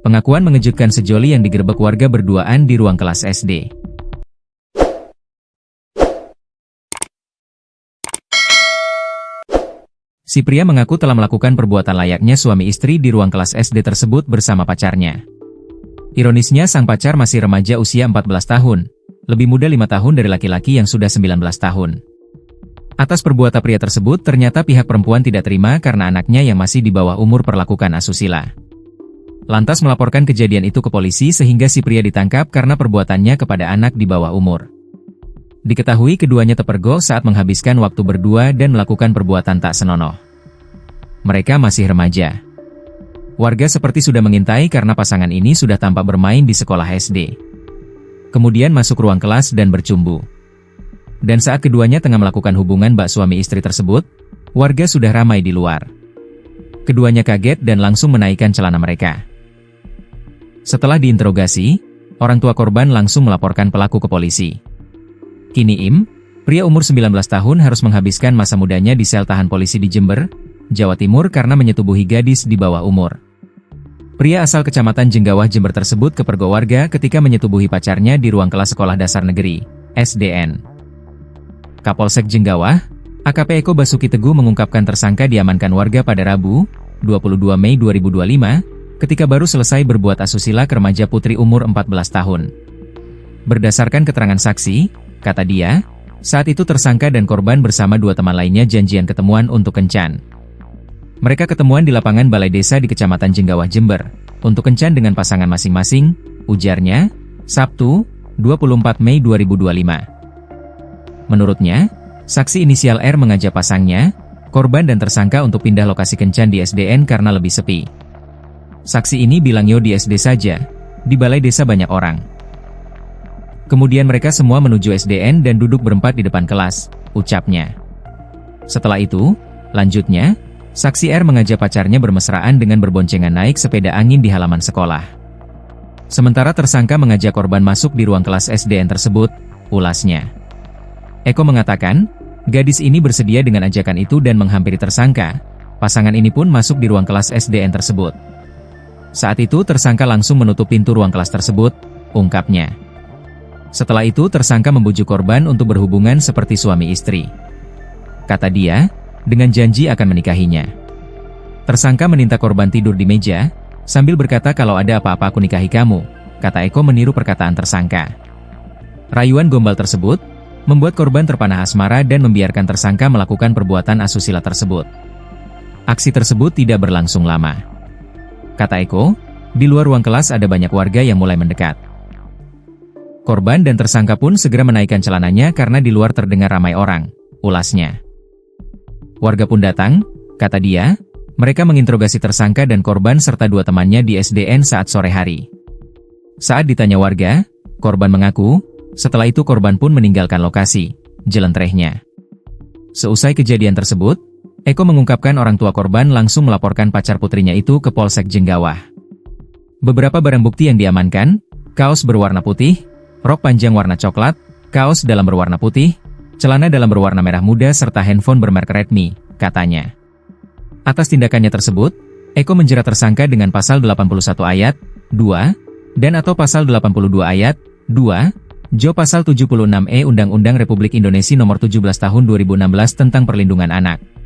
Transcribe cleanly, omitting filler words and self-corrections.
Pengakuan mengejutkan sejoli yang digerebek warga berduaan di ruang kelas SD. Si pria mengaku telah melakukan perbuatan layaknya suami istri di ruang kelas SD tersebut bersama pacarnya. Ironisnya sang pacar masih remaja usia 14 tahun, lebih muda 5 tahun dari laki-laki yang sudah 19 tahun. Atas perbuatan pria tersebut ternyata pihak perempuan tidak terima karena anaknya yang masih di bawah umur perlakukan asusila. Lantas melaporkan kejadian itu ke polisi sehingga si pria ditangkap karena perbuatannya kepada anak di bawah umur. Diketahui keduanya terpergok saat menghabiskan waktu berdua dan melakukan perbuatan tak senonoh. Mereka masih remaja. Warga seperti sudah mengintai karena pasangan ini sudah tampak bermain di sekolah SD. Kemudian masuk ruang kelas dan bercumbu. Dan saat keduanya tengah melakukan hubungan bak suami istri tersebut, warga sudah ramai di luar. Keduanya kaget dan langsung menaikkan celana mereka. Setelah diinterogasi, orang tua korban langsung melaporkan pelaku ke polisi. Kini Im, pria umur 19 tahun harus menghabiskan masa mudanya di sel tahan polisi di Jember, Jawa Timur karena menyetubuhi gadis di bawah umur. Pria asal Kecamatan Jenggawah Jember tersebut kepergok warga ketika menyetubuhi pacarnya di ruang kelas Sekolah Dasar Negeri, SDN. Kapolsek Jenggawah, AKP Eko Basuki Teguh mengungkapkan tersangka diamankan warga pada Rabu, 22 Mei 2025, ketika baru selesai berbuat asusila ke remaja putri umur 14 tahun. Berdasarkan keterangan saksi, kata dia, saat itu tersangka dan korban bersama dua teman lainnya janjian ketemuan untuk kencan. Mereka ketemuan di lapangan balai desa di Kecamatan Jenggawah Jember, untuk kencan dengan pasangan masing-masing, ujarnya, Sabtu, 24 Mei 2025. Menurutnya, saksi inisial R mengajak pasangnya, korban dan tersangka untuk pindah lokasi kencan di SDN karena lebih sepi. Saksi ini bilang yo di SD saja, di balai desa banyak orang. Kemudian mereka semua menuju SDN dan duduk berempat di depan kelas, ucapnya. Setelah itu, lanjutnya, saksi R mengajak pacarnya bermesraan dengan berboncengan naik sepeda angin di halaman sekolah. Sementara tersangka mengajak korban masuk di ruang kelas SDN tersebut, ulasnya. Eko mengatakan, gadis ini bersedia dengan ajakan itu dan menghampiri tersangka. Pasangan ini pun masuk di ruang kelas SDN tersebut. Saat itu tersangka langsung menutup pintu ruang kelas tersebut, ungkapnya. Setelah itu tersangka membujuk korban untuk berhubungan seperti suami istri. Kata dia, dengan janji akan menikahinya. Tersangka meminta korban tidur di meja, sambil berkata kalau ada apa-apa aku nikahi kamu, kata Eko meniru perkataan tersangka. Rayuan gombal tersebut, membuat korban terpana asmara dan membiarkan tersangka melakukan perbuatan asusila tersebut. Aksi tersebut tidak berlangsung lama. Kata Eko, di luar ruang kelas ada banyak warga yang mulai mendekat. Korban dan tersangka pun segera menaikkan celananya karena di luar terdengar ramai orang, ulasnya. Warga pun datang, kata dia, mereka menginterogasi tersangka dan korban serta dua temannya di SDN saat sore hari. Saat ditanya warga, korban mengaku, setelah itu korban pun meninggalkan lokasi, jelentrehnya. Seusai kejadian tersebut, Eko mengungkapkan orang tua korban langsung melaporkan pacar putrinya itu ke Polsek Jenggawah. Beberapa barang bukti yang diamankan, kaos berwarna putih, rok panjang warna coklat, kaos dalam berwarna putih, celana dalam berwarna merah muda serta handphone bermerek Redmi, katanya. Atas tindakannya tersebut, Eko menjerat tersangka dengan pasal 81 ayat 2 dan atau pasal 82 ayat 2, Jo pasal 76E Undang-Undang Republik Indonesia Nomor 17 Tahun 2016 tentang Perlindungan Anak.